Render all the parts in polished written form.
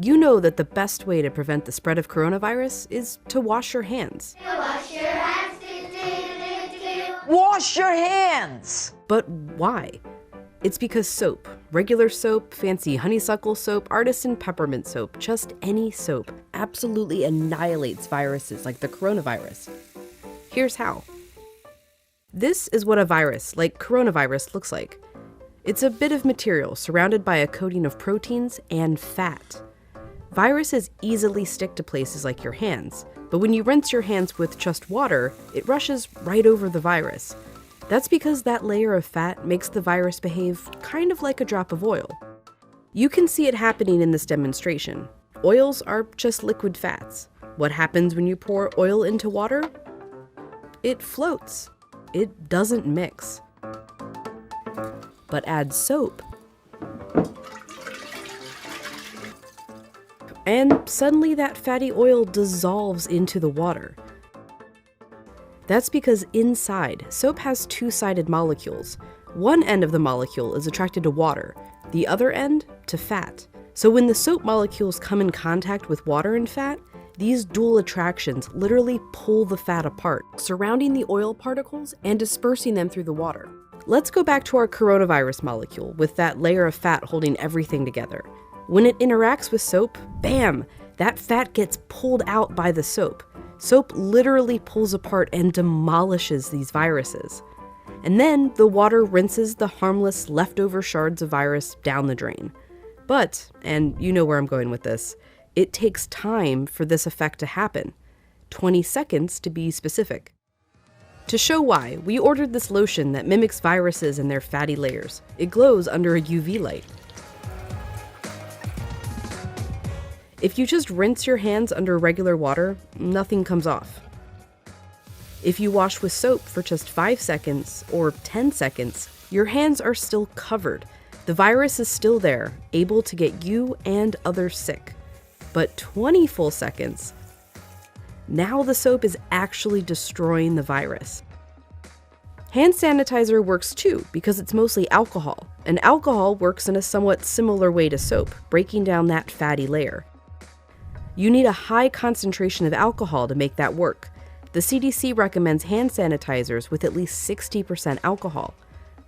You know that the best way to prevent the spread of coronavirus is to wash your hands. Wash your hands. Wash your hands! But why? It's because soap, regular soap, fancy honeysuckle soap, artisan peppermint soap, just any soap, absolutely annihilates viruses like the coronavirus. Here's how. This is what a virus, like coronavirus, looks like. It's a bit of material surrounded by a coating of proteins and fat. Viruses easily stick to places like your hands, but when you rinse your hands with just water, it rushes right over the virus. That's because that layer of fat makes the virus behave kind of like a drop of oil. You can see it happening in this demonstration. Oils are just liquid fats. What happens when you pour oil into water? It floats. It doesn't mix. But add soap, and suddenly that fatty oil dissolves into the water. That's because inside, soap has two-sided molecules. One end of the molecule is attracted to water, the other end to fat. So when the soap molecules come in contact with water and fat, these dual attractions literally pull the fat apart, surrounding the oil particles and dispersing them through the water. Let's go back to our coronavirus molecule with that layer of fat holding everything together. When it interacts with soap, bam, that fat gets pulled out by the soap. Soap literally pulls apart and demolishes these viruses. And then the water rinses the harmless leftover shards of virus down the drain. But, and you know where I'm going with this, it takes time for this effect to happen. 20 seconds to be specific. To show why, we ordered this lotion that mimics viruses and their fatty layers. It glows under a UV light. If you just rinse your hands under regular water, nothing comes off. If you wash with soap for just 5 seconds or 10 seconds, your hands are still covered. The virus is still there, able to get you and others sick. But 20 full seconds, now the soap is actually destroying the virus. Hand sanitizer works too because it's mostly alcohol, and alcohol works in a somewhat similar way to soap, breaking down that fatty layer. You need a high concentration of alcohol to make that work. The CDC recommends hand sanitizers with at least 60% alcohol.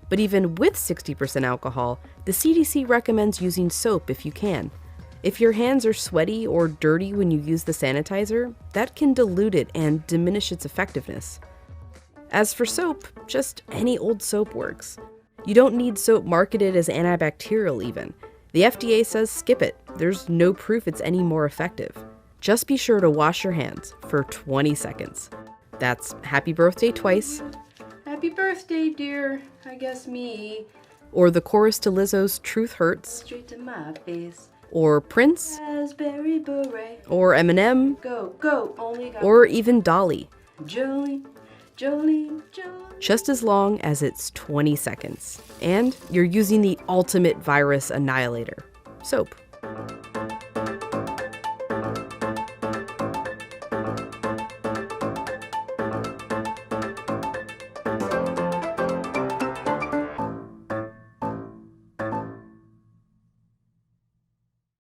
But even with 60% alcohol, the CDC recommends using soap if you can. If your hands are sweaty or dirty when you use the sanitizer, that can dilute it and diminish its effectiveness. As for soap, just any old soap works. You don't need soap marketed as antibacterial even. The FDA says skip it. There's no proof it's any more effective. Just be sure to wash your hands for 20 seconds. That's happy birthday twice. Happy birthday, dear. I guess me. Or the chorus to Lizzo's Truth Hurts. Straight to my face. Or Prince. Raspberry beret. Or Eminem. Go, go, only got Or even Dolly. Jolene, Jolene, Jolene. Just as long as it's 20 seconds. And you're using the ultimate virus annihilator, soap.